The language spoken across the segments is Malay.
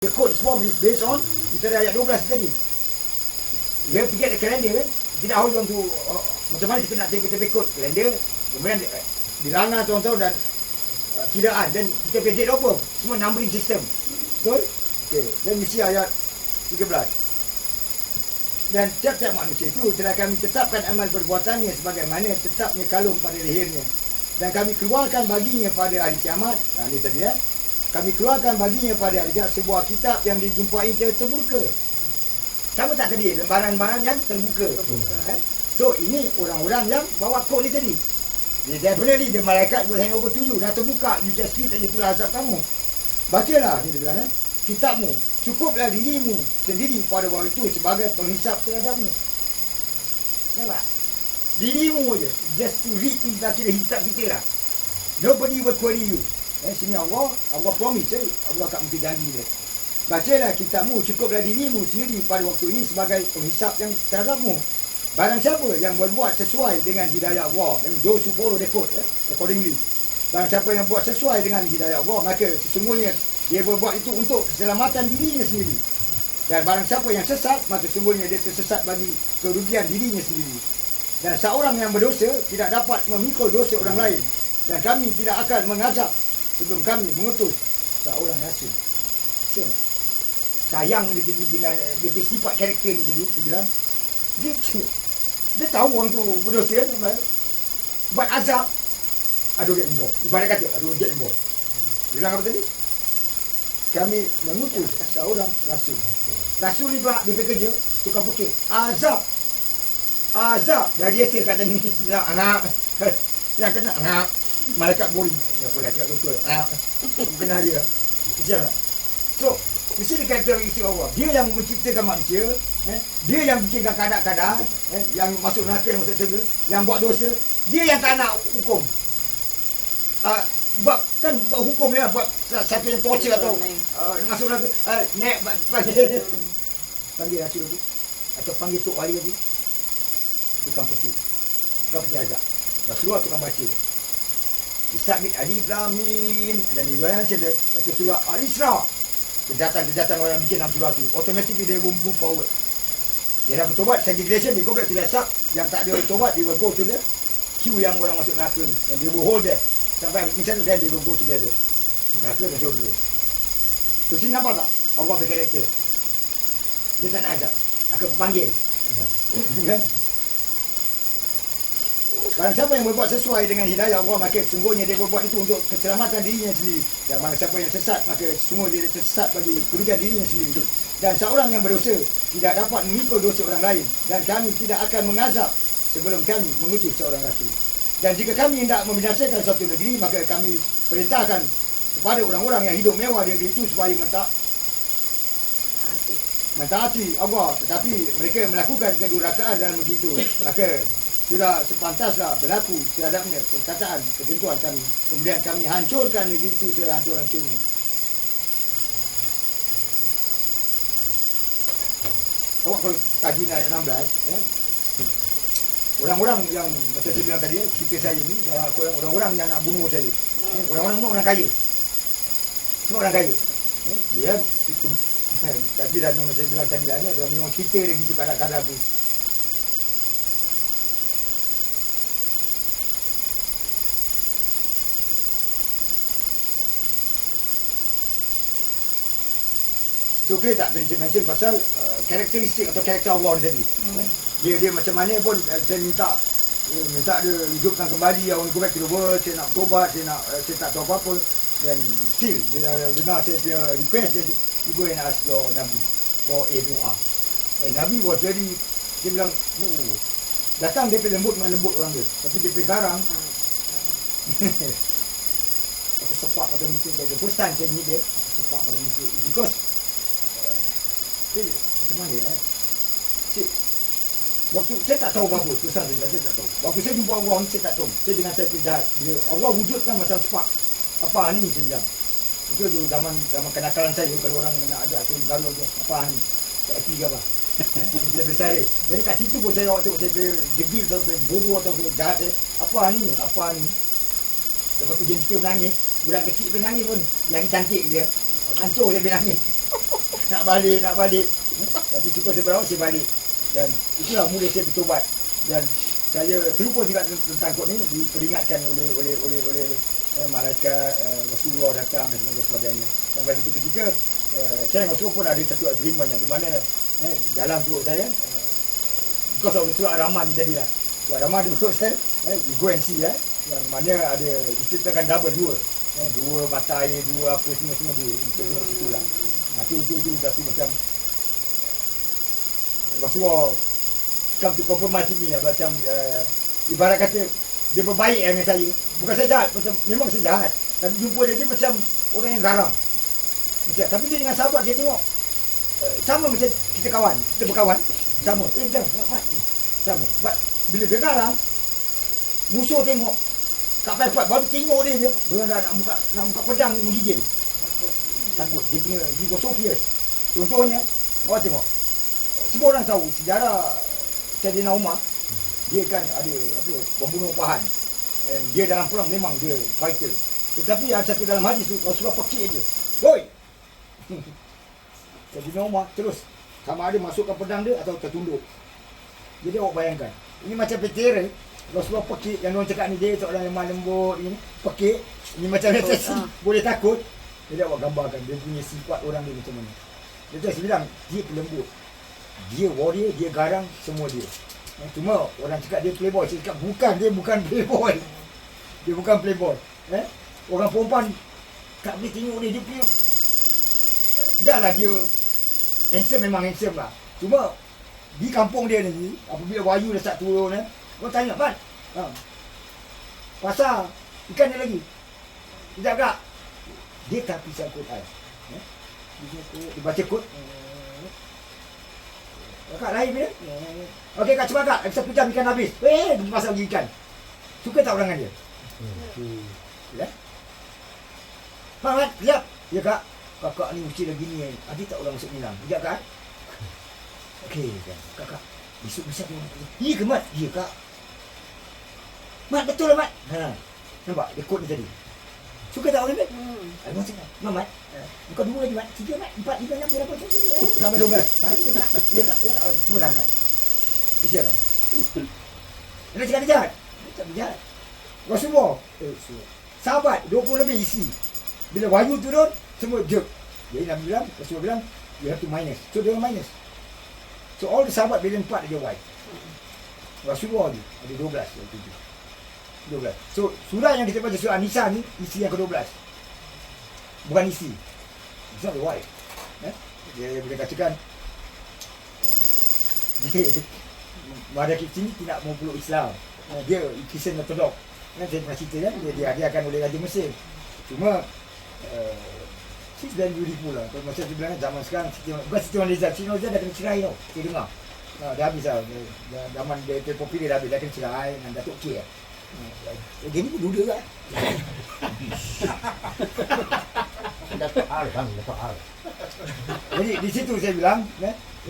The code semua based on kita ada ayat 12 tadi. We have to get the calendar kan. Tidak how you want to macam mana kita nak kita kod kalender, kemudian dilana tahun-tahun dan kiraan dan kita punya date of birth, semua numbering system. Betul? Okey, dan misi ayat 13. Dan tiap-tiap manusia itu telah kami tetapkan amal perbuatannya sebagaimana tetapnya kalung pada lehernya. Dan kami keluarkan baginya pada hari kiamat. Ini tadi ya. Kami keluarkan baginya pada hari kiamat sebuah kitab yang dijumpai terbuka. Sama tak tadi? Lembaran-lembaran yang terbuka. So, ini orang-orang yang bawa kod ni tadi. Dia definitely, the malaikat will hand over to you. Dah terbuka, you just read saja, itulah azab kamu. Bacalah, ni dia bilang, kitabmu. Cukuplah dirimu sendiri pada waktu itu sebagai penghisap terhadapmu. Nampak? Dirimu je. Just to read tu, dah kira hisap kita lah. Nobody will query you. Sini Allah promise, Allah tak mungkin janji dia. Bacalah kitabmu, cukuplah dirimu sendiri pada waktu ini sebagai penghisap yang terhadapmu. Barang siapa yang berbuat sesuai dengan hidayah Allah, those who follow the code, accordingly. Barang siapa yang buat sesuai dengan hidayah Allah, maka sesungguhnya dia berbuat itu untuk keselamatan dirinya sendiri. Dan barang siapa yang sesat, maka sesungguhnya dia tersesat bagi kerugian dirinya sendiri. Dan seorang yang berdosa tidak dapat memikul dosa orang lain. Dan kami tidak akan mengazab sebelum kami mengutus seorang rasul. Siapa? Sayang dia jadi dengan dia punya sifat karakter ni jadi, dia bilang dia tahu orang tu berdosa ni, buat azab, aduh get involved. Ibarat kata, aduh get involved. Dia bilang apa tadi? Kami mengutus seorang rasul. Rasul ni pula dia kerja tukang pekik. Azab dah dia hasil kata ni anak yang kena anak malaikat bori. Apa dah cakap betul anak kena dia. Macam tak? So mesti dia karakteristik Allah. Dia yang menciptakan manusia, dia yang bikinkan kadar-kadar, yang masuk neraka, yang masuk syurga, yang buat dosa, dia yang tak nak hukum. Buat hukum dia buat siapa yang torture atau masuk neraka, panggil rasul lagi atau panggil tok wali lagi, tukang pekik, tukang pekik azab. Rasulullah tukang baca. Disabit Alif Lam Mim dan riwayat macam dia baca surah Al-Isra. Kejahatan orang yang bikin dalam surah tu, automatically they will move forward. Dia dah bertobat, segregation, dia go back to the sub. Yang tak ada bertobat, they will go to the queue yang orang masuk neraka ni. And they will hold there sampai misalnya, then they will go together. Neraka dan syurga. So sini nampak tak Allah berkarakter? Dia tak nak azab, akan panggil. Kan? Barang siapa yang berbuat sesuai dengan hidayah Allah, maka sesungguhnya dia berbuat itu untuk keselamatan dirinya sendiri. Dan barang siapa yang sesat, maka sesungguhnya dia tersesat bagi kerugian dirinya sendiri. Dan seorang yang berdosa tidak dapat memikul dosa orang lain. Dan kami tidak akan mengazab sebelum kami mengutus seorang rasul. Dan jika kami hendak membinasakan suatu negeri, maka kami perintahkan kepada orang-orang yang hidup mewah di negeri itu supaya mentaati Allah, tetapi mereka melakukan kedurhakaan dalam negeri itu. Maka sudah sepantaslah berlaku terhadapnya perkataan ketentuan kami. Kemudian kami hancurkan negeri itu sehancur-hancurnya. Awak kalau kaji ayat 16, ya, orang-orang yang macam saya bilang tadi, cerita saya ni, orang-orang yang nak bunuh saya, orang-orang semua orang kaya, semua orang kaya. Dia tapi dah memang saya bilang tadi ada memang cerita dia gitu kadang-kadang tu. So clear tak tadi saya mention pasal karakteristik atau karakter Allah ni tadi. Dia macam mana pun saya minta dia hidupkan kembali, orang go back to the world, saya nak bertobat, saya tak tahu apa-apa, dan still dia dengar saya punya request, dia go and ask your Nabi for a doa. Nabi was very, dia bilang datang dia lembut orang dia, tapi dia garang. Aku sepak pada muka dia. First time saya meet dia, sepak pada muka. Because macam mana waktu saya tak tahu apa-apa, susah saya tak tahu. Waktu saya jumpa Allah ni saya tak tahu. Saya dengan saya penjahat, Allah wujudkan macam sepak. Apa ni saya bilang. Itu zaman kenakalan saya, kalau orang nak ajak saya baru je, apa ni? Tak happy ke apa? Saya bercari. Jadi kat situ pun saya tengok saya degil atau bodoh atau jahat saya. Apa ni? Lepas tu jengkel menangis. Budak kecil menangis pun lagi cantik dia. Hancur dia menangis. nak balik. Tapi cukup saya berawak, saya balik. Dan itulah mula saya bertobat. Dan saya terlupa juga tentang kot ni, diperingatkan oleh malaikat, Rasulullah datang dan sebagainya. Sampai itu ketika saya dengan Rasulullah pun ada satu agreement di mana dalam perut saya, because of surah Ar-Rahman ni tadi lah. Surah Ar-Rahman di perut saya, you go and see yang mana ada diceritakan double dua mata air, dua apa semua dia. Kita tengok situ lah. Tu tapi macam Rasulullah come to compromise ni lah, macam ibarat kata dia berbaik dengan saya. Bukan saya jahat, macam memang saya jahat. Tapi jumpa dia macam orang yang garang. Macam, tapi dia dengan sahabat saya tengok sama macam kita berkawan. Sama. Sama. But bila dia garang, musuh tengok tak payah baru tengok dia nak buka pedang ni menggigil. Takut dia punya he was so fierce. Contohnya, awak tengok. Semua orang tahu sejarah Saidina Umar, dia kan ada pembunuh pahan. And dia dalam perang memang dia fighter. Tetapi ada satu dalam hadis tu Rasulullah pekik je. Hoi. Saidina Umar terus sama ada masukkan pedang dia atau tertunduk. Jadi awak bayangkan, ini macam veteran Rasulullah pekik, yang orang cakap ni dia seorang yang lembut ini, pekik. Ini macam boleh takut. Jadi awak gambarkan dia punya sifat orang dia macam mana. Jadi saya bilang dia pelembut, dia warrior, dia garang, semua dia. Cuma orang cakap dia playboy. Saya cakap dia bukan playboy. Dia bukan playboy. Orang perempuan tak boleh tengok dia punya. Dah lah dia handsome, memang handsome lah. Cuma di kampung dia ni, apabila wayu dah start turun, orang tanya, "Man, pasal ikan dia lagi?" Sekejap kak. Dia tak pisah Quran. Dia baca Quran. Kakak lain dia. Okey kak, cuba kak, kita pijam ikan habis. Dia pasal lagi ikan. Suka tak orang dengan dia? Ya? Mat, lihat. Ya kak, kakak ni mesti lagi ni. Ada tak orang masuk Minang? Sekejap kak. Okey kakak. Besok bisa dia. Iya ke Mat? Iya kak. Mat, betul lah Mat. Nampak? Dia kod ni tadi. Suka tak orang dia? Abang cakap, Mat, kau 2 lagi Mat, 3 Mat, 4, 5, 6, 7, 8, sampai 12. Ya kak, semua dah angkat. Bisa tak? Dia cakap dia jahat. Dia cakap dia jahat. Rasulullah, sahabat 20 lebih isi. Bila wahyu turun, semua jerk. Jadi Nabi bilang, Rasulullah bilang, you have to minus. So dia minus. So all the sahabat bila 4 dia white. Rasulullah ni ada 12 waktu tu. 12. So surah yang kita baca surah An-Nisa ni isi yang ke-12. Bukan isi. It's not the white. Dia boleh katakan dia pada kita ni tidak mau peluk Islam. Dia Kristian Ortodok. Saya pernah cerita kan, dia akan oleh Raja Mesir. Cuma she's very beautiful lah. Kalau macam dia bilang zaman sekarang, bukan Siti Nurhaliza. Siti Nurhaliza dah kena cerai tau. Kita dengar. Dah habis lah. Zaman dia terpopular dah habis. Dah kena cerai dengan Datuk K lah. Dia ni pun duda kan. Datuk R bang, Datuk R. Jadi di situ saya bilang,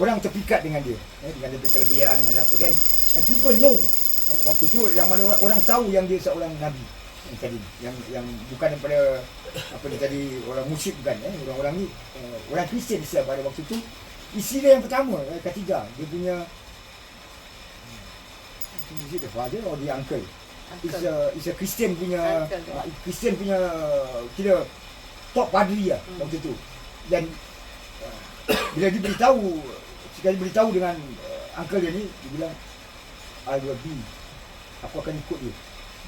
orang terpikat dengan dia. Dengan dia kelebihan, dengan apa. Dan people know. Waktu tu yang mana orang tahu yang dia seorang Nabi. Tadi yang bukan daripada apa dia tadi orang musyrik bukan, orang-orang ni orang Kristian Islam pada waktu tu. Isi dia yang pertama, ketiga, dia punya is it the father or the uncle? Is a Kristian punya Kristian punya kira top padri lah waktu tu. Dan bila dia beritahu, sekali beritahu dengan uncle dia ni, dia bilang I will be, aku akan ikut dia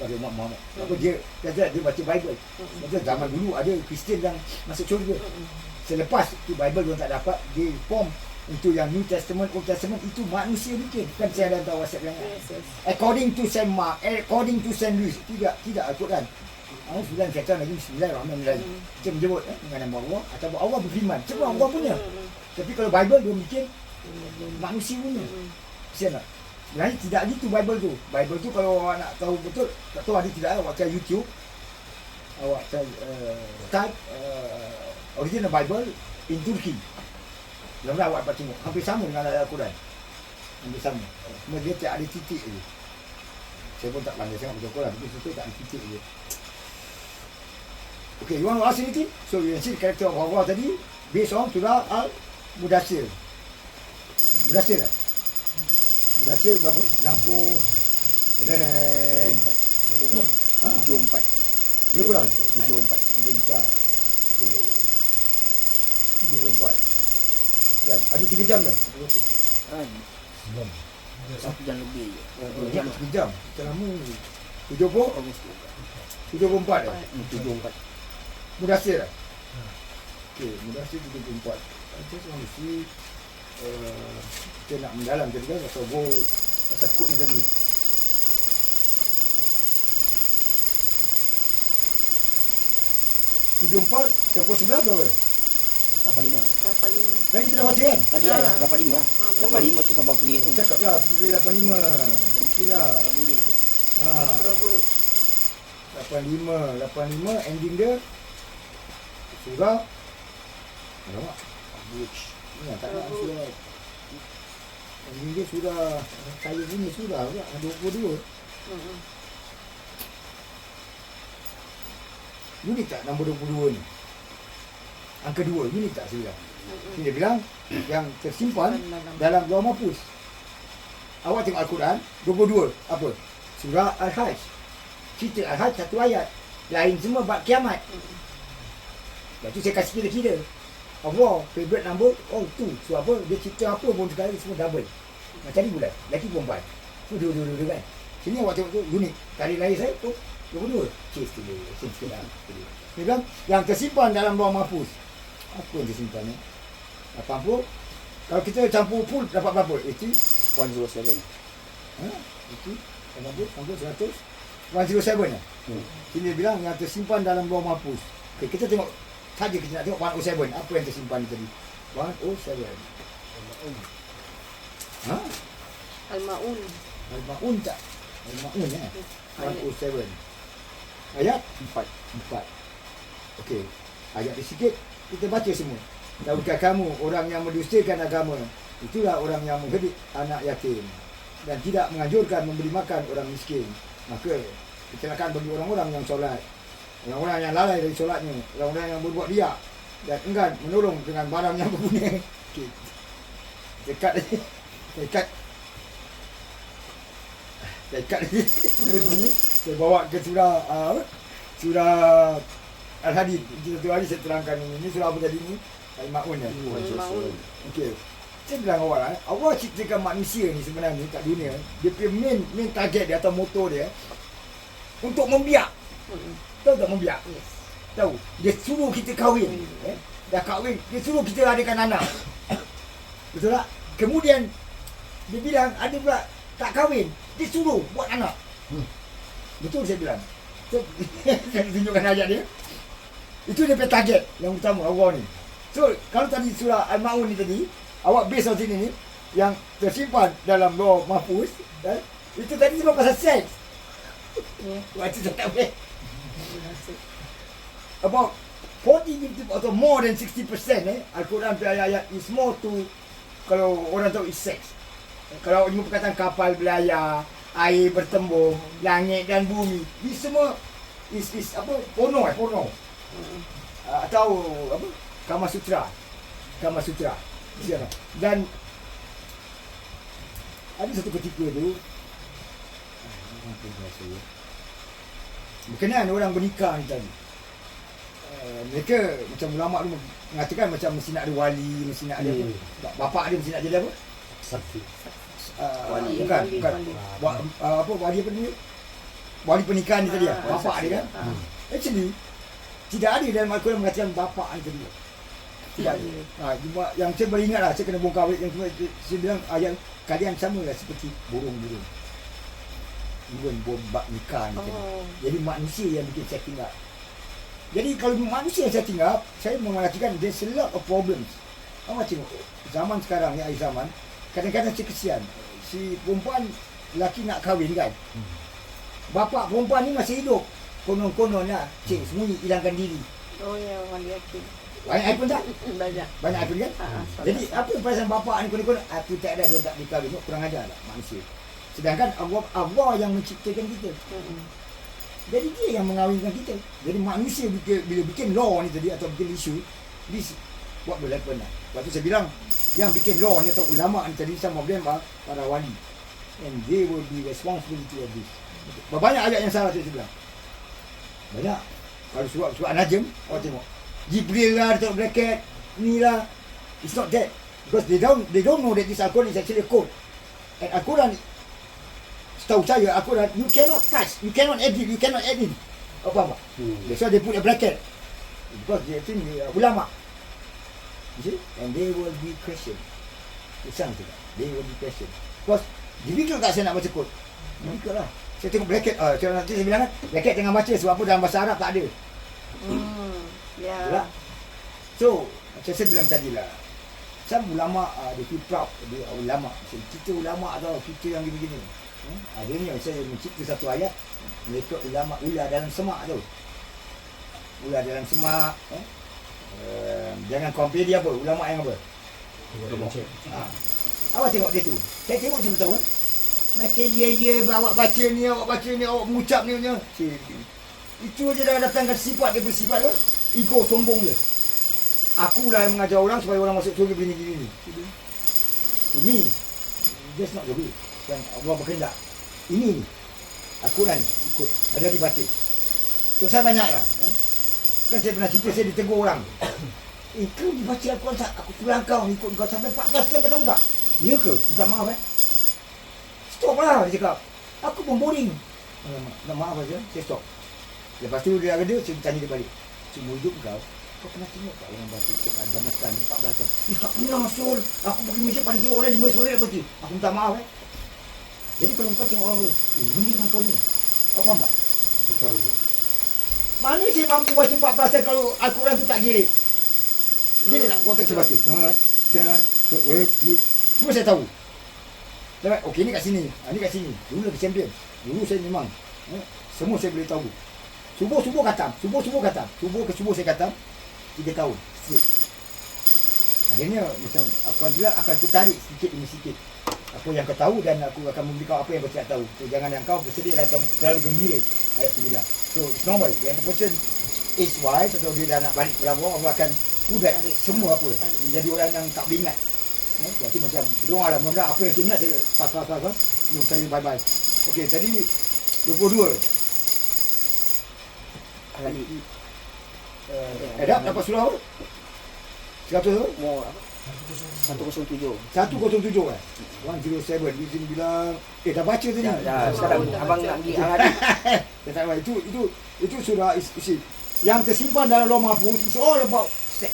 bagi Umat Muhammad. Apa dia baca Bible. Macam zaman dulu ada Kristian yang masuk syurga. Selepas tu Bible dia tak dapat, dia form itu yang New Testament, Old Testament itu manusia bikin. Kan saya dah tahu WhatsApp yang according to Saint Mark, according to Saint Louis. Tidak Al-Quran. 9 kata lagi Bismillahirrahmanirrahim. Kita menyebut dengan nama Allah atau Allah berfirman. Semua Allah punya. Tapi kalau Bible dia bikin manusia punya. Siapa nak? Sebenarnya tidak gitu Bible tu. Bible tu kalau awak nak tahu betul, tak tahu ada tidak, awak cari YouTube. Awak type original Bible in Turkey. Lalu awak dapat tengok hampir sama dengan Al-Quran. Hampir sama. Cuma dia tak ada titik je. Saya pun tak pandai sangat baca Al-Quran, tapi situ tak ada titik je. Okay, you want to ask anything? So you see the character of Allah tadi based on surah Mudasir. Mudasir tak? Mudasir berapa? 60. Dedeng. Ha? 74. Lebih kurang? 74. 74. Okey. 74. Kan, ada 3 jam dah. Ah, 1 jam lebih je. 2 jam, 3 jam. Macam lama ni. 70? 74 dah. 74. Mudasir lah. Okey, Mudasir 74. Macam mana mesti kita nak mendalam tadi kan pasal pasal kod ni tadi. Tujuh empat, campur 11 berapa? 85. 85. Tadi kita dah baca kan? Tadi Ah. ada 85 lah. 85 tu sampai pergi tu. Cakap lah, kita 85. Okey lah. Berurut. 85 ending dia surah. Alamak. Ni tak nak surah. Ending dia surah. Saya punya surah pula 22. Hmm. Unik tak nombor 22 ni? Angka 2, unik tak saya bilang? Dia bilang yang tersimpan dalam Lauh Mahfuz. Awak tengok Al-Quran 22 apa? Surah Al-Hajj. Cerita Al-Hajj satu ayat. Lain semua bab kiamat. Lepas tu saya kasih kira-kira. Allah favorite number tu. So apa dia cerita apa pun sekali semua double. Macam ni bulan. Lagi perempuan. Tu dua kan. Sini awak tengok tu unik. Kali lahir saya tu 22. Case tu dia. Sikit lah. Dia bilang yang tersimpan dalam Lauh Mahfuz. Apa yang tersimpan ni? 80. Kalau kita campur full dapat berapa? 80. 107. Ha? 80. 80. 100. 107 lah. Sini dia bilang yang tersimpan dalam Lauh Mahfuz. Okay, kita tengok saja kita nak tengok 107. Apa yang tersimpan ni tadi? 107. Ha? Al-Maun. Al-Ma'un tak? Al-Ma'un 107. Ayat 4. Okey. Ayat dia sikit kita baca semua. Tahukah kamu orang yang mendustakan agama itulah orang yang menghidik anak yatim dan tidak menganjurkan memberi makan orang miskin. Maka kecelakaan bagi orang-orang yang solat, orang-orang yang lalai dari solatnya, orang-orang yang berbuat riak dan enggan menolong dengan barang yang berguna. Okey. Dekat ni saya bawa ke surah surah Al-Hadid. Satu hari saya terangkan ini surah apa tadi ni? Al-Ma'un ya. Al-Maun. Okey. Saya bilang awak Allah ciptakan manusia ni sebenarnya kat dunia, dia punya main target dia atau motor dia untuk membiak. Tahu tak membiak? Yes. Tahu. Dia suruh kita kahwin. Dah kahwin, dia suruh kita adakan anak. Betul tak? Kemudian dia bilang ada pula tak kahwin, dia suruh buat anak. Betul saya bilang. Saya tunjukkan ayat dia. Itu dia punya target yang utama Allah ni. So, kalau tadi surah Al-Ma'un ni tadi, awak base on sini ni yang tersimpan dalam Lauh Mahfuz, itu tadi semua pasal seks. Baca saya tak boleh. About 40, 50 atau more than 60% Al-Quran punya ayat is more to, kalau orang tahu is sex. Kalau jumpa perkataan kapal berlayar, air bertembung, langit dan bumi, ini semua is apa? Porno. Atau apa? Kama Sutra. Dan ada satu ketika tu berkenaan orang bernikah ni tadi. Mereka macam ulama tu mengatakan macam mesti nak ada wali, mesti nak ada bapak dia mesti nak jadi apa? Sakti. Wali. Bukan. Apa wali apa dia? Wali pernikahan ni tadi lah. Bapak dia kan. Actually tidak ada dalam Al-Quran mengatakan bapak ni tadi. Tidak ada. Cuma yang saya baru ingat lah, saya kena bongkar balik yang saya bilang ayat kalian sama lah seperti burung-burung. Even bab nikah ni tadi. Jadi manusia yang bikin setting up. Jadi kalau manusia yang setting up, saya mengatakan there's a lot of problems. Awak tengok zaman sekarang ni, akhir zaman, kadang-kadang saya kesian. Si perempuan, lelaki nak kahwin kan. Bapak perempuan ni masih hidup. Konon-konon lah, sembunyi, hilangkan diri. Oh ya, wali yakin. Banyak iPhone tak? Banyak. Banyak iPhone kan? Jadi apa perasaan bapak ni konon-konon? Aku tak ada, dia tak dikahwin. Kurang ajar lah manusia. Sedangkan Allah yang menciptakan kita. Jadi dia yang mengawinkan kita. Jadi manusia bila bikin law ni tadi atau bikin isu, what will happen lah. Lepas tu saya bilang, yang bikin law ni atau ulama ni tadi, some of them are para wali. And they will be responsibility of this. Banyak ayat yang salah saya bilang. Banyak. Kalau surat An-Najm, awak tengok. Jibril lah, dia taruh bracket, ni lah. It's not that. Because they don't know that this Al-Quran is actually a code. And Al-Quran, setahu saya, Al-Quran, you cannot touch, you cannot edit, you cannot add in. Apa-apa. That's why they put a bracket. Because they think they are ulama. You see? And they will be questioned. Usang tu. They will be questioned. Because difficult tak saya nak baca kod? Difficult lah. Saya tengok bracket, nanti saya bilang kan, bracket tengah baca sebab apa dalam bahasa Arab tak ada. Ya. So, macam saya bilang tadi lah, some ulama dia feel proud dia ulama. Kita ulama tau, kita yang gini-gini. Akhirnya saya mencipta satu ayat, mereka ulama ular dalam semak tu. Ular dalam semak. Jangan compare dia apa, ulama yang apa. Awak tengok dia tu. Saya tengok cuma tahu kan. Macam awak baca ni, awak mengucap ni. Itu je dah datangkan sifat dia bersifat tu. Ego sombong dia. Akulah yang mengajar orang supaya orang masuk surga begini-gini. To me, that's not the way. Yang Allah berkehendak. Ini ni. Akulah ni ikut. Ada dibaca. So saya banyak lah. Kan saya pernah cerita saya ditegur orang. Kau dibaca Al-Quran tak? Aku suruh kau ikut kau sampai 14 jam, kau tahu tak? Ya ke? Minta maaf Stop lah, dia cakap. Aku pun boring. Minta maaf saja, saya stop. Lepas tu dia ada, saya tanya dia balik. Semua hidup kau pernah tengok tak orang baca ikut Afghanistan 14 jam? Tak pernah Sul. Aku pergi masjid paling tengok orang 5 sore lepas tu. Aku minta maaf Jadi kalau kau tengok orang tu, ini dengan kau ni. Apa tak? Betul. Mana saya mampu baca 14 jam kalau Al-Quran tu tak girik? Dia tak konteks saya baca. Semua saya tahu. Okey, ni kat sini. Ni kat sini. Dulu lagi champion. Dulu saya memang semua saya boleh tahu. Subuh khatam. Subuh ke subuh saya khatam 3 tahun straight. Akhirnya macam Al-Quran juga akan ku tarik sedikit demi sedikit apa yang kau tahu, dan aku akan memberi kau apa yang kau tidak tahu. So jangan yang kau bersedia atau terlalu gembira ayat tu bilang. So it's normal. When a person is wise atau dia dah nak balik ke Allah, Allah akan kudat semua apa. Dia jadi orang yang tak boleh ingat. Jadi macam doa lah, mudah-mudahan apa yang saya ingat saya pas. Sebelum saya bye-bye. Okey, tadi 22. Lagi. Adab dapat surah apa? 100 apa? Mau apa? 107. 107 kan? 107. Dia sini bilang, dah baca tadi. Dah, sekarang abang nak pergi Al-Hadid. Dia tak apa. Itu surah isi. Yang tersimpan dalam Lauh Mahfuz, it's all about sex.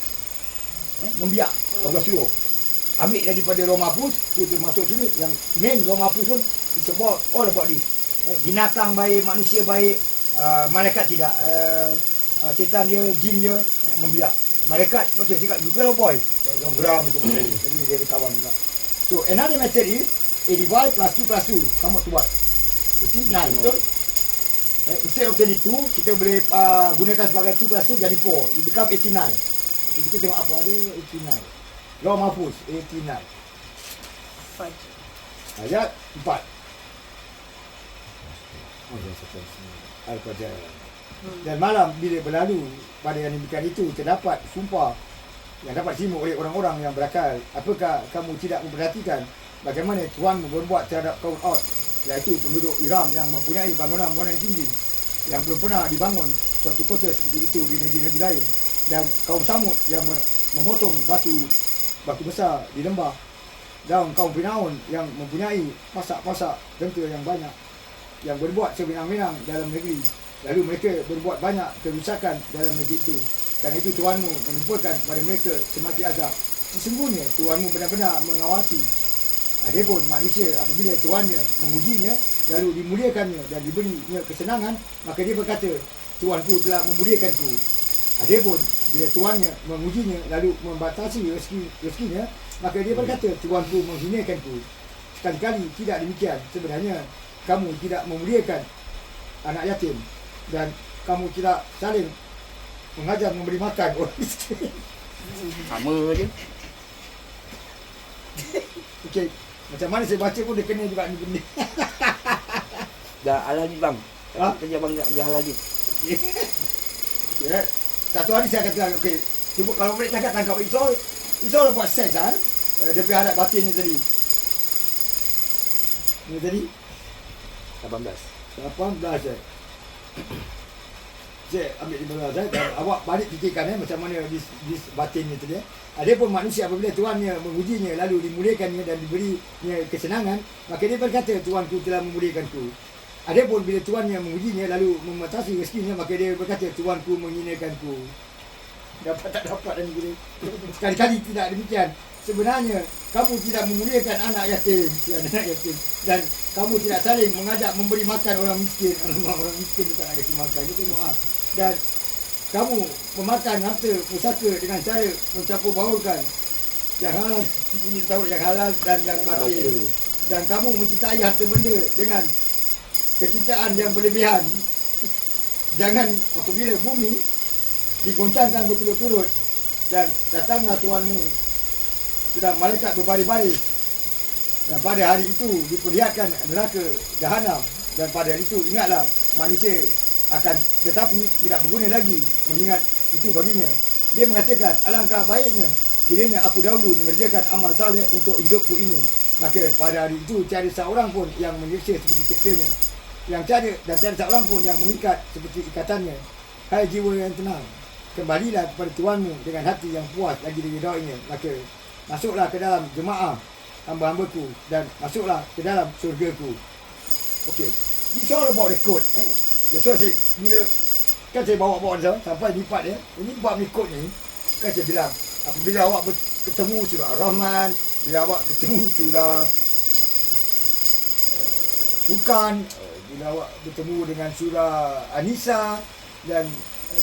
Membiak. Allah suruh. Ambil daripada Lauh Mahfuz, tu masuk sini. Yang main Lauh Mahfuz pun, it's about all about this. Binatang baik, manusia baik, malaikat tidak. Setan dia, jin dia, membiak. Malaikat macam cakap juga lah boy. Yang geram itu macam ni. Jadi dia ada kawan juga. So another method is 85 plus 2 plus 2. Kamu tu buat 89, betul? Instead of 22, kita boleh gunakan sebagai 2 plus 2 jadi 4. It become 89. Okay, kita tengok apa ada 89. Lauh Mahfuz 89. Ayat 4. Al-Qadar. Dan malam bila berlalu pada yang demikian itu, terdapat sumpah yang dapat disimuk oleh orang-orang yang berakal. Apakah kamu tidak memperhatikan bagaimana Tuhan berbuat terhadap kaum Ad, iaitu penduduk Iram yang mempunyai bangunan-bangunan yang tinggi yang belum pernah dibangun suatu kota seperti itu di negeri-negeri lain, dan kaum Samud yang memotong batu besar di lembah, dan kaum Firaun yang mempunyai pasak-pasak tentera yang banyak yang berbuat sewenang-wenang dalam negeri. Lalu mereka berbuat banyak kerusakan dalam negeri itu. Kerana itu Tuhanmu mengumpulkan kepada mereka semati azab. Sesungguhnya Tuhanmu benar-benar mengawasi. Adapun manusia apabila Tuhannya mengujinya, lalu dimuliakannya dan diberinya kesenangan, maka dia berkata, Tuhanku telah memuliakanku. Adapun bila Tuhannya mengujinya lalu membatasi rezekinya, maka dia berkata, Tuhanku menghinakanku. Sekali-kali tidak demikian. Sebenarnya kamu tidak memuliakan anak yatim, dan kamu tidak saling mengajar memberi makan orang miskin. Sama je. Okey, macam mana saya baca pun dia kena juga ni benda. Dah Al-Hadid bang. Ha? Tadi abang nak pergi Al-Hadid. Ya. Satu hari saya kata, okey, Cuba kalau boleh tangkap it's all about sex lah. Dia punya harap batin ni tadi. Ni tadi 18. 18 Saya ambil 15 dan awak balik fikirkan macam mana this batin ni tadi. Ada pun manusia apabila Tuhannya mengujinya lalu dimuliakannya dan diberinya kesenangan, maka dia berkata, Tuhanku telah memuliakanku. Ada pun bila Tuhannya mengujinya lalu membatasi rezekinya, maka dia berkata, Tuhanku menghinakanku. Dapat tak dapat dan begini. Sekali-kali tidak demikian. Sebenarnya kamu tidak memuliakan anak yatim dan kamu tidak saling mengajak memberi makan orang miskin. Orang miskin tu tak nak kasi makan. Dia tengok Dan kamu memakan harta pusaka dengan cara mencampur baurkan yang halal, ini tahu yang halal dan yang batil. Dan kamu mencintai harta benda dengan kecintaan yang berlebihan. Jangan apabila bumi digoncangkan berturut-turut dan datanglah Tuhanmu sedang malaikat berbaris-baris, dan pada hari itu diperlihatkan neraka jahanam, dan pada hari itu ingatlah manusia akan tetapi tidak berguna lagi mengingat itu baginya. Dia mengatakan, alangkah baiknya kiranya aku dahulu mengerjakan amal saleh untuk hidupku ini, maka pada hari itu tiada seorang pun yang menyiksa seperti siksanya, yang tiada seorang pun yang mengikat seperti ikatannya. Hai jiwa yang tenang, kembalilah kepada Tuhanmu dengan hati yang puas lagi diridainya, maka masuklah ke dalam jemaah hamba-hambaku dan masuklah ke dalam syurgaku. Okay, it's all about the code. So bila kan saya bawa sampai di part dia, ini bab ni kod ni, kan saya bilang apabila awak ketemu surah Ar-Rahman, bila awak ketemu surah Furqan, bila awak bertemu dengan surah An-Nisa dan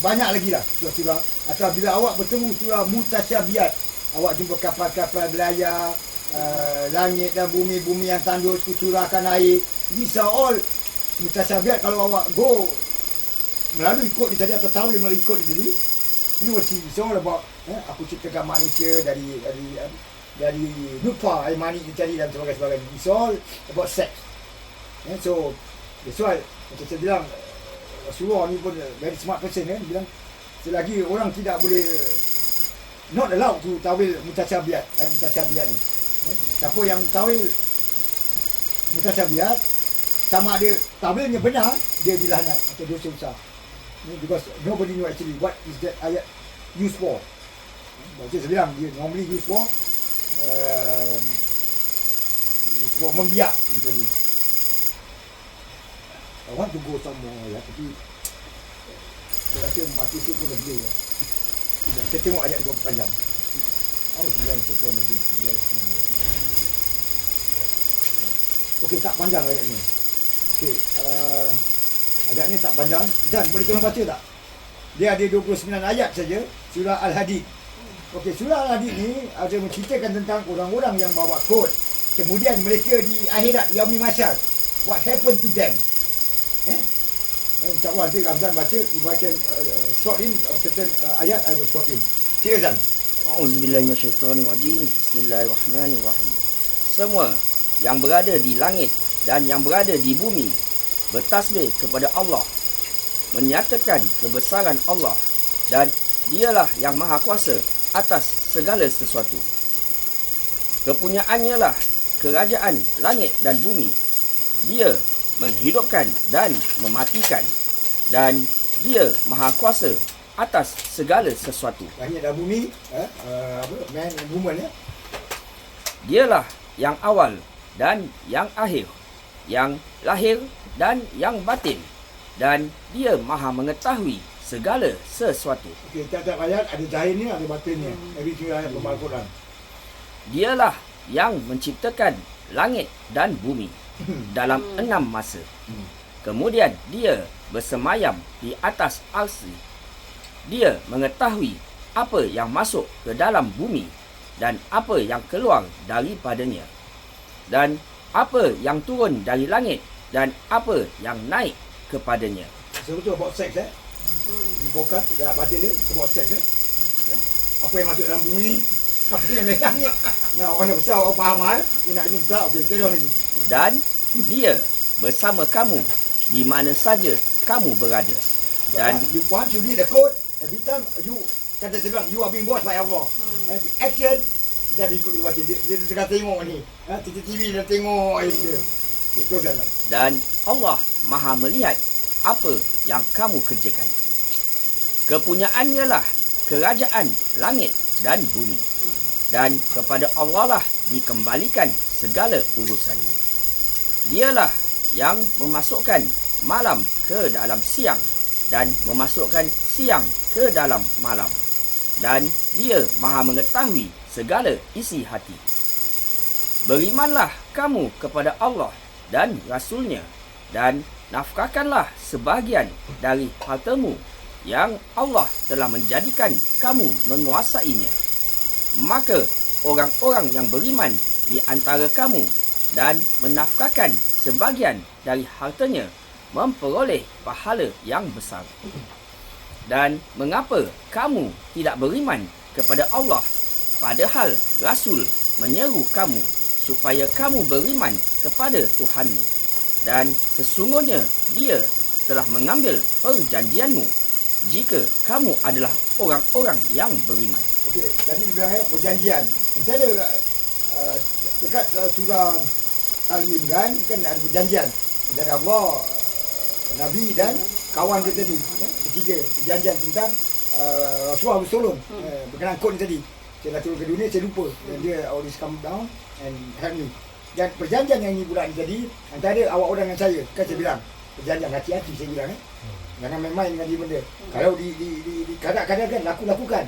banyak lagi lah surah-surah, atau bila awak bertemu surah Mutasyabihat, awak jumpa kapal-kapal belayar, langit dan bumi yang tandus kucurahkan air. These are all Mutasyabihat. Kalau awak go melalui kod ni tadi atau tawil melalui kod ni tadi, you will see it's all about aku ciptakan manusia dari nutfah air mani ni tadi dan sebagainya. It's all about sex. So that's why macam saya bilang, Rasulullah ni pun very smart person kan, bilang selagi orang tidak boleh not allowed to tawil mutasyabihat ni. Siapa yang tawil mutasyabihat, sama ada tawilnya benar, dia dilaknat atau dosa besar. Because nobody know actually what is that ayat used for. Macam saya bilang, dia normally used for membiak tadi. I want to go somewhere lah, tapi saya rasa mati tu pun dah boleh lah. Saya tengok ayat dia panjang. Okey, tak panjang ayat ni. Okey, ayat ni tak panjang. Dan boleh tolong baca tak? Dia ada 29 ayat saja, surah Al-Hadid. Okey, surah Al-Hadid ni ada menceritakan tentang orang-orang yang bawa kod. Kemudian mereka di akhirat, yaumil mahsyar, what happened to them? InsyaAllah nanti Ramzan baca, if I can slot in certain ayat, I will slot in. Silakan. A'udzubillahi minasyaitonirrajim. Bismillahirrahmanirrahim. Semua yang berada di langit dan yang berada di bumi bertasbih kepada Allah, menyatakan kebesaran Allah, dan dialah yang maha kuasa atas segala sesuatu. Kepunyaannya lah kerajaan langit dan bumi. Dia menghidupkan dan mematikan, dan dia maha kuasa atas segala sesuatu. Langit dan bumi, man and woman ya. Dialah yang awal dan yang akhir, yang lahir dan yang batin, dan dia maha mengetahui segala sesuatu. Okey, tiap-tiap ayat ada zahirnya, ada batinnya. Every single ayat dalam Al-Quran. Dialah yang menciptakan langit dan bumi dalam 6 masa. Kemudian dia bersemayam di atas arsy. Dia mengetahui apa yang masuk ke dalam bumi dan apa yang keluar daripadanya, dan apa yang turun dari langit dan apa yang naik kepadanya. So betul about sex Di bukan dah batin dia about sex Apa yang masuk dalam bumi ni, apa yang dari langit. Nah, orang besar orang faham dia nak minta. Okey, kita lagi. Dan dia bersama kamu di mana saja kamu berada. Dan you want to read the code, every time you kata saya bilang, you are being watched by Allah. Action, kita ada ikut dia baca. Dia tengah tengok ni. TV dah tengok dia. Teruskan. Dan Allah Maha melihat apa yang kamu kerjakan. Kepunyaannya lah kerajaan langit dan bumi. Dan kepada Allah lah dikembalikan segala urusan. Dialah yang memasukkan malam ke dalam siang dan memasukkan siang ke dalam malam. Dan Dia Maha mengetahui segala isi hati. Berimanlah kamu kepada Allah dan Rasul-Nya, dan nafkahkanlah sebahagian dari hartamu yang Allah telah menjadikan kamu menguasainya. Maka orang-orang yang beriman di antara kamu dan menafkahkan sebahagian dari hartanya memperoleh pahala yang besar. Dan mengapa kamu tidak beriman kepada Allah, padahal Rasul menyeru kamu supaya kamu beriman kepada Tuhanmu, dan sesungguhnya Dia telah mengambil perjanjianmu jika kamu adalah orang-orang yang beriman. Okey, tadi dia bilang perjanjian. Macam ada dekat surah Al-Imran kan ada perjanjian. Macam Allah, Nabi dan kawan dia tadi. Ketiga perjanjian tentang Rasulullah bersolong berkenaan kod ni tadi. Saya dah turun ke dunia, saya lupa. Dan dia always come down and help me. Dan perjanjian yang ni pula ni tadi, antara awak orang dengan saya. Kan saya bilang, perjanjian hati-hati saya bilang jangan main-main dengan dia benda. Kalau di kadang-kadang kan lakukan.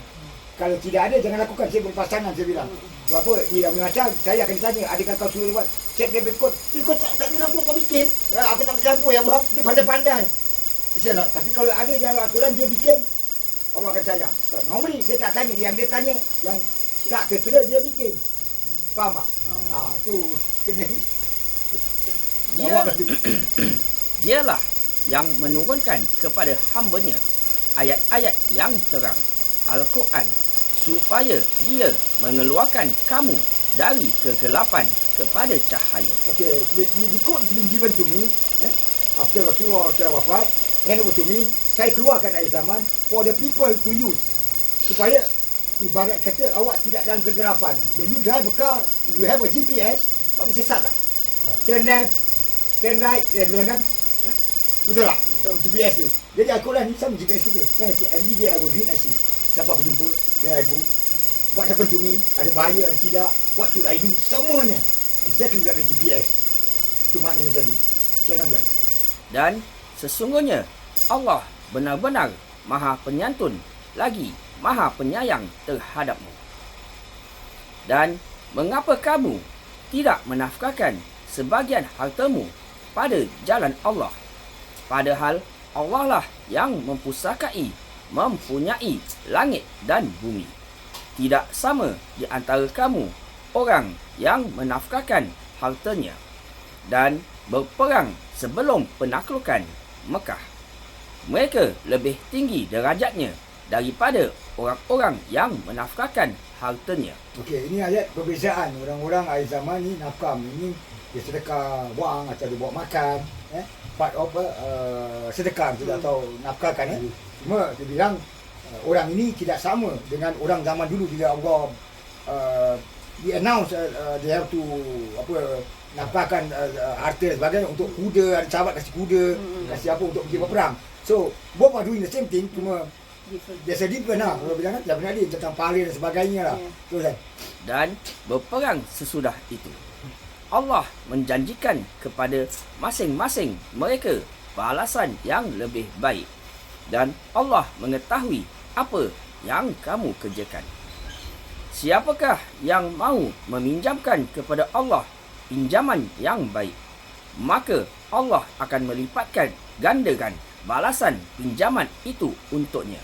Kalau tidak ada, jangan lakukan. Saya berpasangan, saya bilang. Sebab apa? Di dalam macam, saya akan tanya, adakah kau suruh buat cek debit code? Kau tak bilang kau bikin. Aku tak campur ya, buat. Dia pandai-pandai. Tapi kalau ada jalan aturan, dia bikin, Allah akan sayang. Normally, dia tak tanya. Yang dia tanya, yang tak tertera, dia bikin. Faham tak? Tu kena. Dialah yang menurunkan kepada hamba-Nya ayat-ayat yang terang, Al-Quran, supaya Dia mengeluarkan kamu dari kegelapan kepada cahaya. Okay, the code is been given to me. After Rasulullah wafat, hand over to me. Saya keluarkan akhir zaman for the people to use. Supaya ibarat kata awak tidak dalam kegelapan. When you drive a car, you have a GPS, awak bisa sesat tak? Turn left, turn right, turn kan? Betul tak? GPS tu. Jadi Al-Quran ni sama GPS kita. Kan every day I will read and see. Siapa berjumpa, there I go. What happened to me? Ada bahaya, ada tidak? What should I do? Semuanya. Exactly like the GPS. Itu maknanya tadi. Kira kan? Dan sesungguhnya Allah benar-benar Maha Penyantun lagi Maha Penyayang terhadapmu. Dan mengapa kamu tidak menafkahkan sebahagian hartamu pada jalan Allah, padahal Allah lah yang mempusakai, mempunyai langit dan bumi. Tidak sama di antara kamu orang yang menafkahkan hartanya dan berperang sebelum penaklukan Mekah. Mereka lebih tinggi derajatnya daripada orang-orang yang menafkahkan hartanya. Okey, ini ayat perbezaan orang-orang akhir zaman ni nafkah. Ini dia sedekah wang atau dia buat makan, part of sedekah kita tahu nafkahkan. Cuma dia bilang orang ini tidak sama dengan orang zaman dulu bila Allah di announce they have to nafkahkan harta dan sebagainya untuk kuda, ada sahabat kasih kuda, kasih apa untuk pergi berperang. So both are doing the same thing, cuma there's a different lah. Kalau bilang kan dah benar dia tentang pahala dan sebagainya lah. Betul kan? Dan berperang sesudah itu, Allah menjanjikan kepada masing-masing mereka balasan yang lebih baik. Dan Allah mengetahui apa yang kamu kerjakan. Siapakah yang mahu meminjamkan kepada Allah pinjaman yang baik, maka Allah akan melipatkan gandakan balasan pinjaman itu untuknya,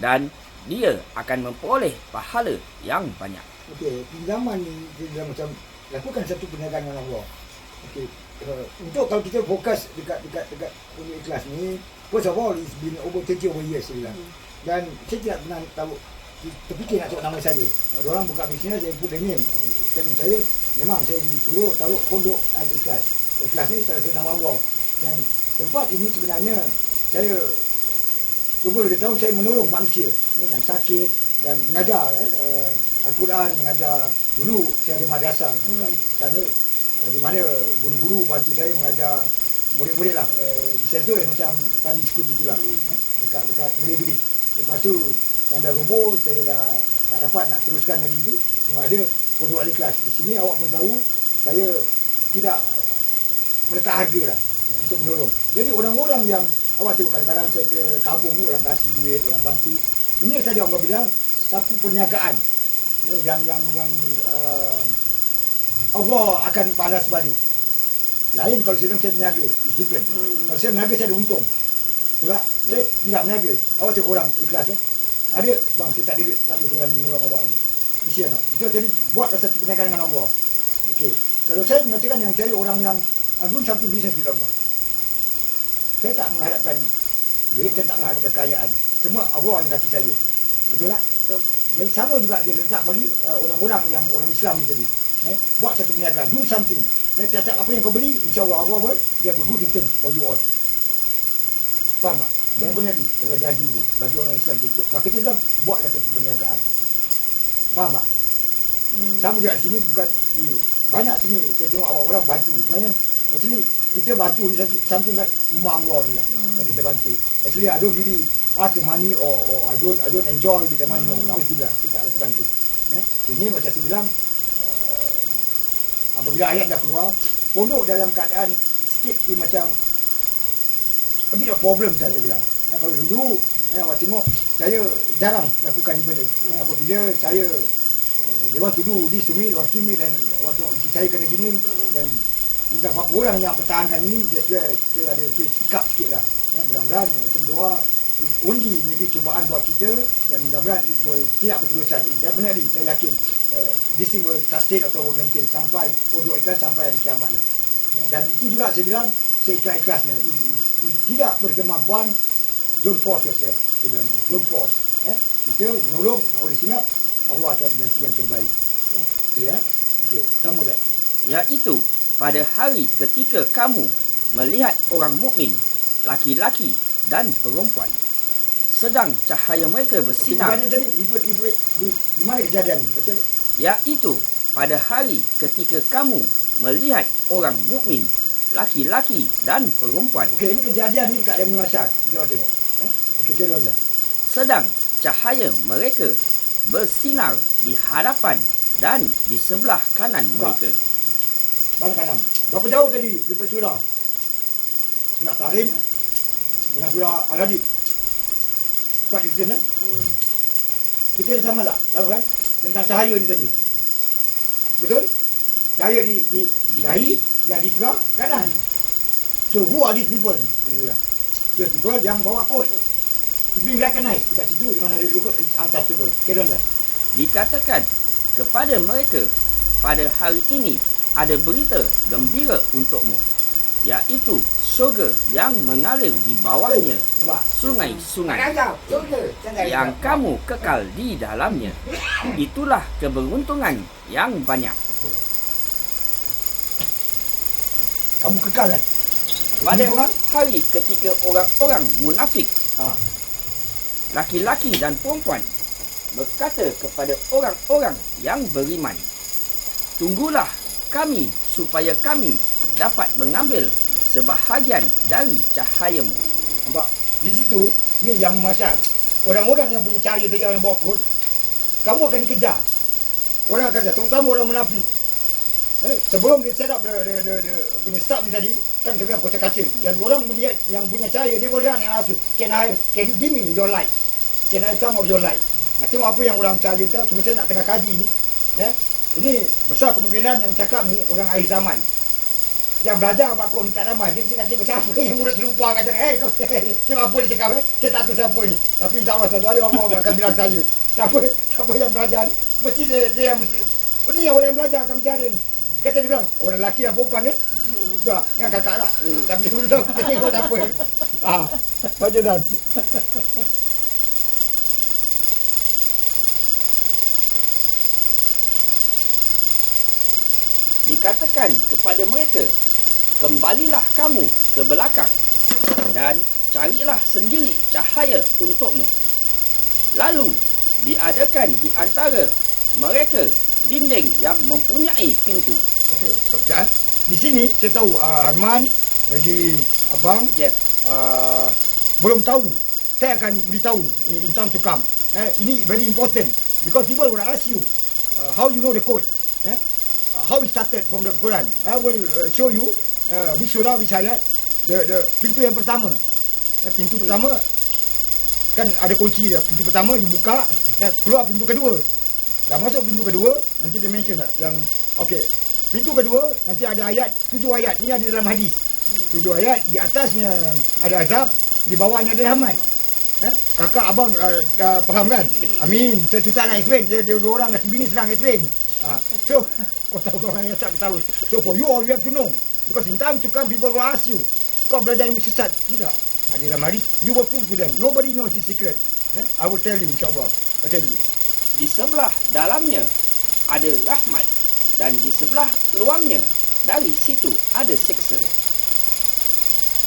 dan dia akan memperoleh pahala yang banyak. Okey, pinjaman ni dia macam lakukan satu perniagaan dengan Allah. Okey, untuk kalau kita fokus dekat dunia ikhlas ni, first of all it's been over 30 years saya bilang. Dan saya tidak pernah tahu terfikir nak sebut nama saya. Orang buka bisnes saya put the name. Saya memang saya disuruh taruh pondok Al-Ikhlas. Ikhlas ni salah satu nama Allah. Dan tempat ini sebenarnya saya 22 tahun saya menolong manusia yang sakit dan mengajar Al-Quran, mengajar. Dulu saya ada madrasah kat sana, di mana guru-guru bantu saya mengajar murid-murid lah, tu macam primary school gitulah, dekat Malay Village. Lepas tu yang dah roboh, saya dah tak dapat nak teruskan lagi tu, cuma ada pondok al-ikhlas. Di sini awak pun tahu saya tidak meletak harga lah untuk menolong. Jadi orang-orang yang awak tengok kadang-kadang saya ke kabung ni, orang kasih duit, orang bantu, ini saja Allah bilang satu perniagaan yang Allah akan balas balik. Lain kalau saya bilang saya berniaga, it's different. Kalau saya berniaga saya ada untung. Betul tak? Saya tidak berniaga. Awak tengok orang ikhlas ada, bang saya tak ada duit, tak boleh saya menolong awak ni. Kesian tak? Itu tadi buatlah satu perniagaan dengan Allah. Okey. Kalau saya mengatakan yang saya orang yang doing something business with Allah. Saya tak mengharapkan duit, saya tak mengharapkan kekayaan. Semua Allah yang kasih saya. Betul tak? Betul. Jadi sama juga dia letak bagi orang-orang yang orang Islam ni tadi. Buat satu perniagaan, do something. Dan tiap-tiap apa yang kau beli, insya-Allah Allah dia have a good return for you all. Faham tak? Dan benar ni, Allah janji tu bagi orang Islam tu. Maka kita bilang buatlah satu perniagaan. Faham tak? Sama juga di sini, bukan banyak sini saya tengok awak orang bantu. Sebenarnya actually kita bantu ni something like rumah Allah ni lah yang kita bantu. Actually I don't really ask the money or I don't enjoy with the money. Alhamdulillah kita tak lakukan tu. Ini macam saya bilang, apabila ayat dah keluar, pondok dalam keadaan sikit ni macam a bit of problem saya bilang. Kalau dulu awak tengok saya jarang lakukan ni benda. Apabila saya they want to do this to me, they want to kill me, dan awak tengok isteri saya kena gini, dan tidak berapa orang yang pertahankan ini. That's why kita ada sikap sikit lah. Mudah-mudahan kita berdoa only maybe cubaan buat kita, dan mudah-mudahan it will tidak berterusan. Definitely saya yakin this thing will sustain atau will maintain sampai pondok ikhlas, sampai hari kiamat lah. Dan itu juga saya bilang, saya ikhlas-ikhlasnya, tidak berkemampuan, don't force yourself. Saya bilang tu, don't force. Kita menolong oleh ingat Allah akan ganti yang terbaik. Ya. Okey, kamu dah. Iaitu pada hari ketika kamu melihat orang mukmin, laki-laki dan perempuan, sedang cahaya mereka bersinar. Okey, tadi di mana kejadian ni? Betul? Iaitu pada hari ketika kamu melihat orang mukmin, laki-laki dan perempuan, Okey, ini kejadian ni dekat Yamin Masyar. Kita tengok. Okey, kira dah. sedang cahaya mereka bersinar di hadapan dan di sebelah kanan mereka. Balik kanan. Berapa jauh tadi daripada surah? Surah Tahrim dengan surah Al-Hadid. Quite distant lah. Kita sama tak? Tahu kan? Tentang cahaya ni tadi. Betul? Cahaya di dahi dan di sebelah kanan. So who are these people? These people yang bawa kod. It's been recognized dekat situ dengan ada dua kod. It's untouchable. Carry on lah. Dikatakan kepada mereka, pada hari ini ada berita gembira untukmu, iaitu syurga yang mengalir di bawahnya Nampak? sungai-sungai Surga. yang kamu kekal di dalamnya. Itulah keberuntungan yang banyak. Kamu kekal kan? Pada Keberuntungan? hari ketika orang-orang munafik, laki-laki dan perempuan, berkata kepada orang-orang yang beriman, tunggulah kami supaya kami dapat mengambil sebahagian dari cahayamu. Nampak? Di situ, ni yang masyar. Orang-orang yang punya cahaya tadi, yang bawa kod, kamu akan dikejar. Orang akan kejar, terutama orang munafik. Sebelum dia set up the punya start ni tadi, kan saya bilang kotak kaca. Dan orang melihat yang punya cahaya, dia boleh nak ask, can you give me your light? Can I have some of your light? Tengok apa yang orang cahaya tahu. Cuma saya nak tengah kaji ni. Ini besar kemungkinan yang cakap ni orang akhir zaman. Yang belajar Pak Kok ni tak ramai. Jadi saya nak tengok siapa yang murid serupa kata, kau tengok apa dia cakap. Saya tak tahu siapa ni. Tapi insyaAllah satu hari Allah akan bilang saya. Siapa yang belajar ni. Mesti dia yang mesti. Ni orang yang belajar akan bicara ni. Kata dia bilang, orang lelaki dan perempuan kan? Tuan, dengan kakak tak? Tapi sebelum tahu, kita tengok siapa. Baca Dan. Dikatakan kepada mereka, kembalilah kamu ke belakang, dan carilah sendiri cahaya untukmu. Lalu diadakan di antara mereka dinding yang mempunyai pintu. Okey, sekejap. Di sini saya tahu Arman lagi abang Jeff, belum tahu. Saya akan beritahu in time to come. Ini very important because people will ask you how you know the code. How it started from the Quran. I will show you which surah, which ayat. The pintu yang pertama. Pintu pertama kan ada kunci dia. Pintu pertama you buka dan keluar pintu kedua. Dah masuk pintu kedua, nanti dia mention tak yang okey. Pintu kedua nanti ada ayat, 7 ayat. Ni ada dalam hadis. 7 ayat, di atasnya ada azab, di bawahnya ada rahmat. Kakak abang dah faham kan? Amin. Saya tak nak explain. Dia dua orang lelaki bini senang explain. So kau tahu kau orang yang tak tahu. So for you all you have to know. Because in time to come people will ask you, kau belajar ilmu sesat? Tidak. Ada dalam hadis, you will prove to them. Nobody knows the secret. I will tell you insyaAllah. I tell you. di sebelah dalamnya ada rahmat dan di sebelah luarnya dari situ ada siksa.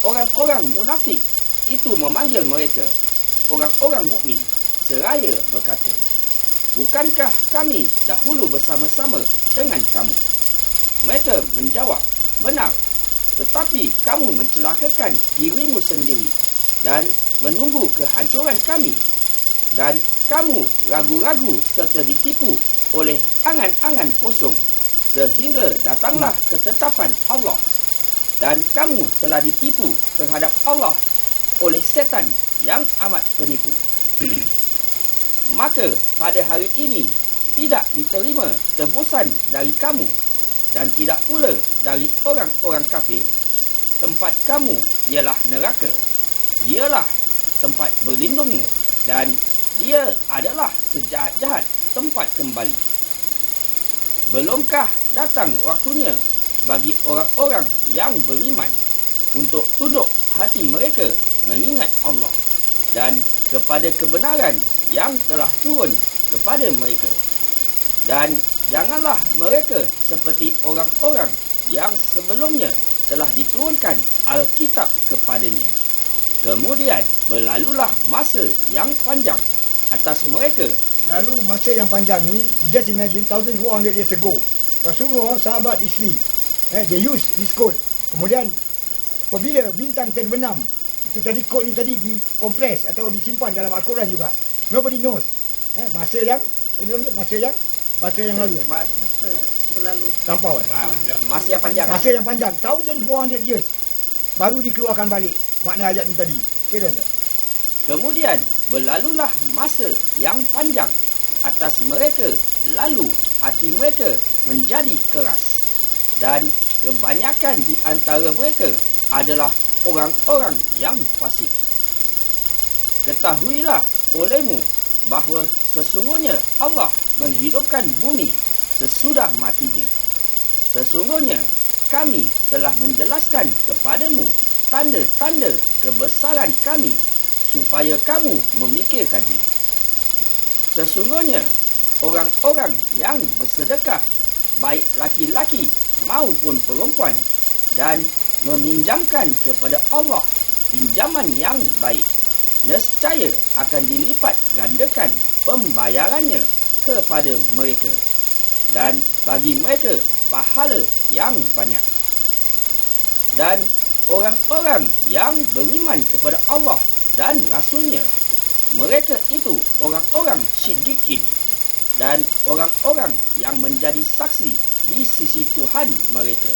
Orang-orang munafik itu memanggil mereka orang-orang mukmin seraya berkata, bukankah kami dahulu bersama-sama dengan kamu? Mereka menjawab, benar, tetapi kamu mencelakakan dirimu sendiri dan menunggu kehancuran kami. Dan kamu ragu-ragu serta ditipu oleh angan-angan kosong sehingga datanglah ketetapan Allah. Dan kamu telah ditipu terhadap Allah oleh setan yang amat penipu. Maka pada hari ini tidak diterima tebusan dari kamu dan tidak pula dari orang-orang kafir. Tempat kamu ialah neraka. Dialah tempat berlindungmu dan dia adalah sejahat-jahat tempat kembali. Belumkah datang waktunya bagi orang-orang yang beriman untuk tunduk hati mereka mengingat Allah dan kepada kebenaran yang telah turun kepada mereka. Dan janganlah mereka seperti orang-orang yang sebelumnya telah diturunkan Alkitab kepadanya. Kemudian berlalulah masa yang panjang atas mereka. Lalu masa yang panjang ni, just imagine 1400 years ago, Rasulullah, sahabat isteri, they use this code. Kemudian apabila bintang terbenam, itu tadi kod ni tadi dikompres atau disimpan dalam Al-Quran juga. Nobody knows. Masa yang lalu kan? Masa berlalu. Tampau kan? Masa yang panjang. Masa yang panjang, 1400 years baru dikeluarkan balik makna ayat ni tadi. Kira tak? Kemudian berlalulah masa yang panjang atas mereka, lalu hati mereka menjadi keras. Dan kebanyakan di antara mereka adalah orang-orang yang fasik. Ketahuilah olehmu bahawa sesungguhnya Allah menghidupkan bumi sesudah matinya. Sesungguhnya kami telah menjelaskan kepadamu tanda-tanda kebesaran kami supaya kamu memikirkannya. Sesungguhnya orang-orang yang bersedekah, baik laki-laki maupun perempuan, dan meminjamkan kepada Allah pinjaman yang baik, nescaya akan dilipat gandakan pembayarannya kepada mereka dan bagi mereka pahala yang banyak. Dan orang-orang yang beriman kepada Allah dan Rasulnya, mereka itu orang-orang siddiqin dan orang-orang yang menjadi saksi di sisi Tuhan mereka.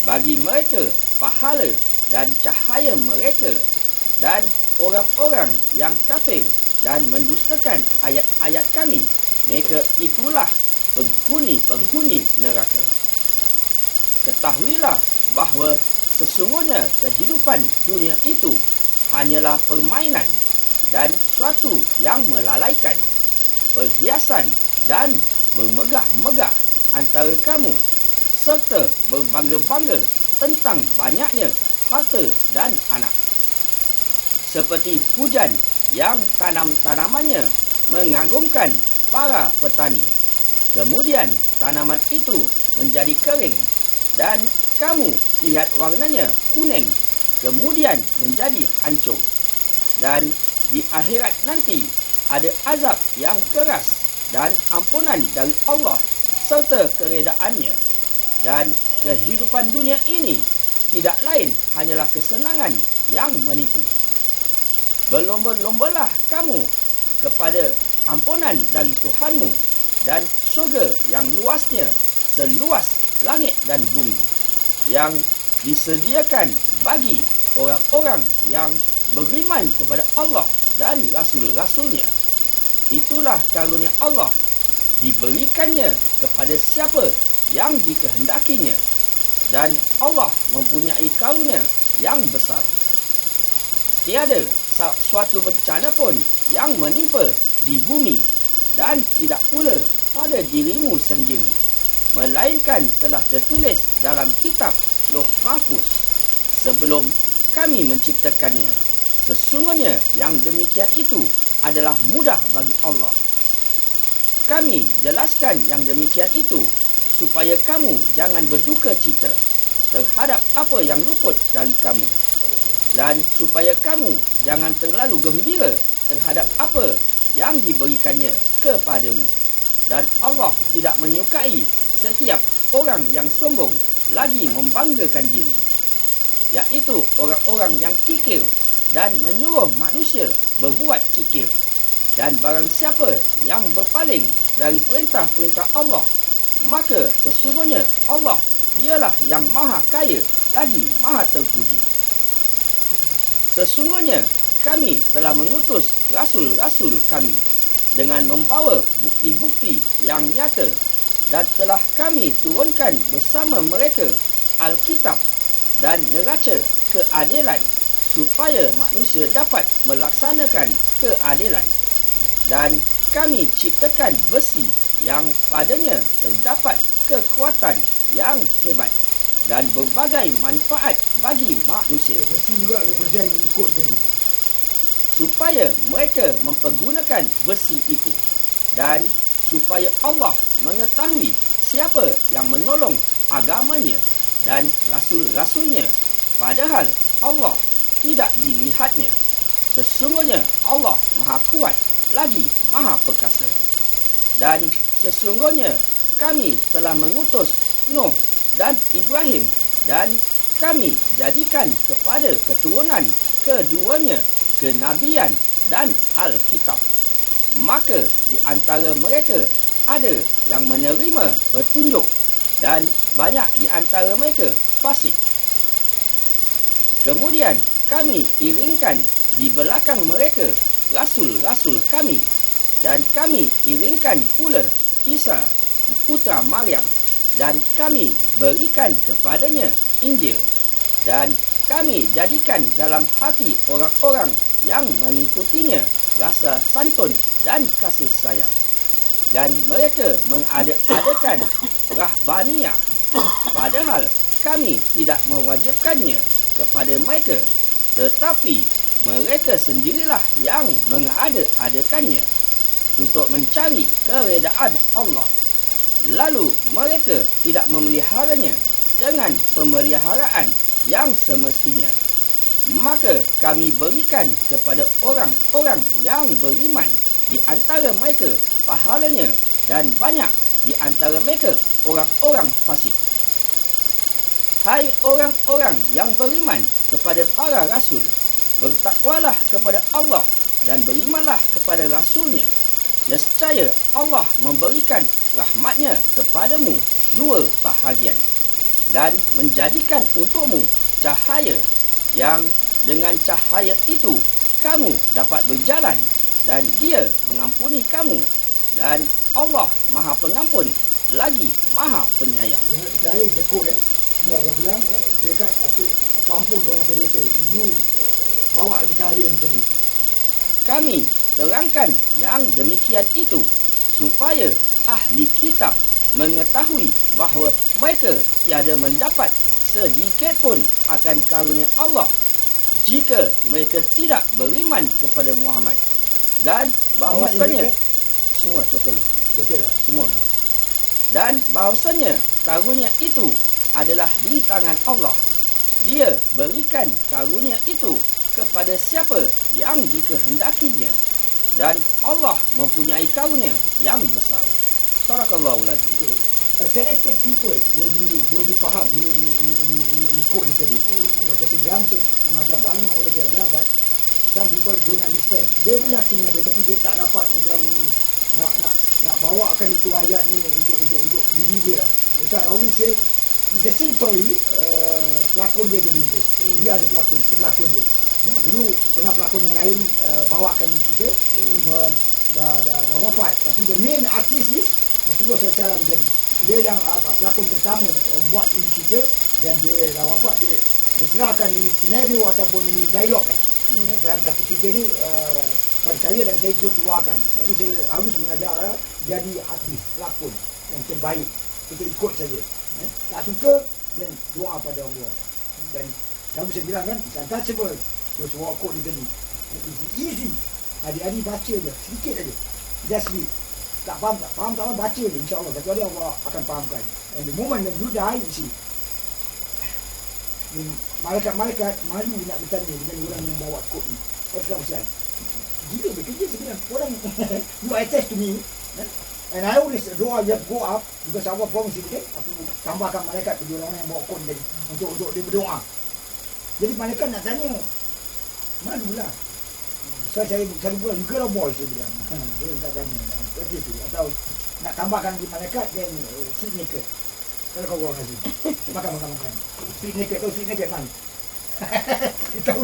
Bagi mereka pahala dan cahaya mereka. Dan orang-orang yang kafir dan mendustakan ayat-ayat kami, mereka itulah penghuni-penghuni neraka. Ketahuilah bahawa sesungguhnya kehidupan dunia itu hanyalah permainan dan suatu yang melalaikan, perhiasan dan bermegah-megah antara kamu, serta berbangga-bangga tentang banyaknya harta dan anak. Seperti hujan yang tanam-tanamannya mengagumkan para petani. Kemudian tanaman itu menjadi kering dan kamu lihat warnanya kuning, kemudian menjadi hancur. dan di akhirat nanti ada azab yang keras dan ampunan dari Allah serta keredaannya. Dan kehidupan dunia ini tidak lain hanyalah kesenangan yang menipu. Berlomba-lombalah kamu kepada ampunan dari Tuhanmu dan syurga yang luasnya seluas langit dan bumi, yang disediakan bagi orang-orang yang beriman kepada Allah dan Rasul-Rasulnya. Itulah karunia Allah, diberikannya kepada siapa yang dikehendakinya, dan Allah mempunyai karunia yang besar. Tiada suatu bencana pun yang menimpa di bumi dan tidak pula pada dirimu sendiri, melainkan telah tertulis dalam kitab Lauh Mahfuz sebelum kami menciptakannya. Sesungguhnya yang demikian itu adalah mudah bagi Allah. Kami jelaskan yang demikian itu supaya kamu jangan berduka cita terhadap apa yang luput dari kamu, dan supaya kamu jangan terlalu gembira terhadap apa yang diberikannya kepadamu. Dan Allah tidak menyukai setiap orang yang sombong lagi membanggakan diri, iaitu orang-orang yang kikir dan menyuruh manusia berbuat kikir. Dan barang siapa yang berpaling dari perintah-perintah Allah, maka sesungguhnya Allah dialah yang maha kaya lagi maha terpuji. Sesungguhnya kami telah mengutus rasul-rasul kami dengan membawa bukti-bukti yang nyata, dan telah kami turunkan bersama mereka Alkitab dan neraca keadilan, supaya manusia dapat melaksanakan keadilan. Dan kami ciptakan besi yang padanya terdapat kekuatan yang hebat dan berbagai manfaat bagi manusia, Besi juga represent ikut tadi. supaya mereka mempergunakan besi itu, dan supaya Allah mengetahui siapa yang menolong agamanya dan rasul-rasulnya, padahal Allah tidak dilihatnya. Sesungguhnya Allah maha kuat lagi maha perkasa. Dan sesungguhnya kami telah mengutus Nuh dan Ibrahim, dan kami jadikan kepada keturunan keduanya kenabian dan Alkitab. Maka di antara mereka ada yang menerima petunjuk, dan banyak di antara mereka fasik. Kemudian kami iringkan di belakang mereka rasul-rasul kami, dan kami iringkan pula Isa putra Maryam, dan kami berikan kepadanya Injil, dan kami jadikan dalam hati orang-orang yang mengikutinya rasa santun dan kasih sayang. Dan mereka mengada-adakan rahbaniyah, padahal kami tidak mewajibkannya kepada mereka, tetapi mereka sendirilah yang mengada-adakannya untuk mencari keredaan Allah. Lalu mereka tidak memeliharanya dengan pemeliharaan yang semestinya. Maka kami berikan kepada orang-orang yang beriman di antara mereka pahalanya, dan banyak di antara mereka orang-orang fasik. Hai orang-orang yang beriman kepada para rasul, bertakwalah kepada Allah dan berimanlah kepada rasulnya. Nescaya Allah memberikan rahmatnya kepadamu dua bahagian, dan menjadikan untukmu cahaya, yang dengan cahaya itu kamu dapat berjalan, dan Dia mengampuni kamu, dan Allah Maha Pengampun lagi Maha Penyayang. Cahaya ikut dia akan bilang dekat aku ampun orang terdosa. You bawa ni cahaya ni tadi. Kami terangkan yang demikian itu supaya ahli kitab mengetahui bahawa mereka tiada mendapat sedikit pun akan karunia Allah jika mereka tidak beriman kepada Muhammad, dan bahawasanya semua total Betul tak? semua, dan bahawasanya karunia itu adalah di tangan Allah. Dia berikan karunia itu kepada siapa yang dikehendakinya, dan Allah mempunyai karunia yang besar. Sadaqallahul azim. Selected people will be faham ini quote ni tadi. Macam dia bilang mengajar banyak orang dia ajar, but some people don't understand. Dia pun yakin ada, tapi dia tak dapat macam nak bawakan itu ayat ni untuk diri dia. So I always say it's the same story. Pelakon dia beza. Dia ada pelakon, itu pelakon dia. Dulu pernah pelakon yang lain bawakan kita, dah wafat. Tapi the main artist is Rasulullah SAW menjadi. Dia yang pelakon pertama buat ini cerita, dan dia dah wafat, dia serahkan ini senario ataupun ini dialog dalam satu cerita ni pada saya, dan saya suruh keluarkan. Tapi saya harus mengajar orang jadi artis, pelakon yang terbaik. Kita ikut saja. Tak suka, dan doa pada Allah. Dan kamu saya bilang kan, it's untouchable. Terus bawa quote ni tadi. It's easy. Hari-hari baca je, sedikit aja. Just read. Tak faham, baca je, insyaAllah. Satu hari Allah akan fahamkan. And the moment when you die, you see, malaikat malu nak bertanya dengan orang yang bawa quote ni. Kau cakap pasal gila bekerja sebenarnya orang. You attach to me, and I always doa you go up, because Allah promise it, aku tambahkan malaikat bagi orang yang bawa quote ni untuk dia berdoa. Jadi malaikat nak tanya, malulah. So saya buat you girl or boy, saya bilang. Dia tak tanya seperti itu. Atau nak tambahkan lagi malaikat, then sleep naked. Kalau kau buang lagi makan. Sleep naked tu, sleep naked man. Dia tahu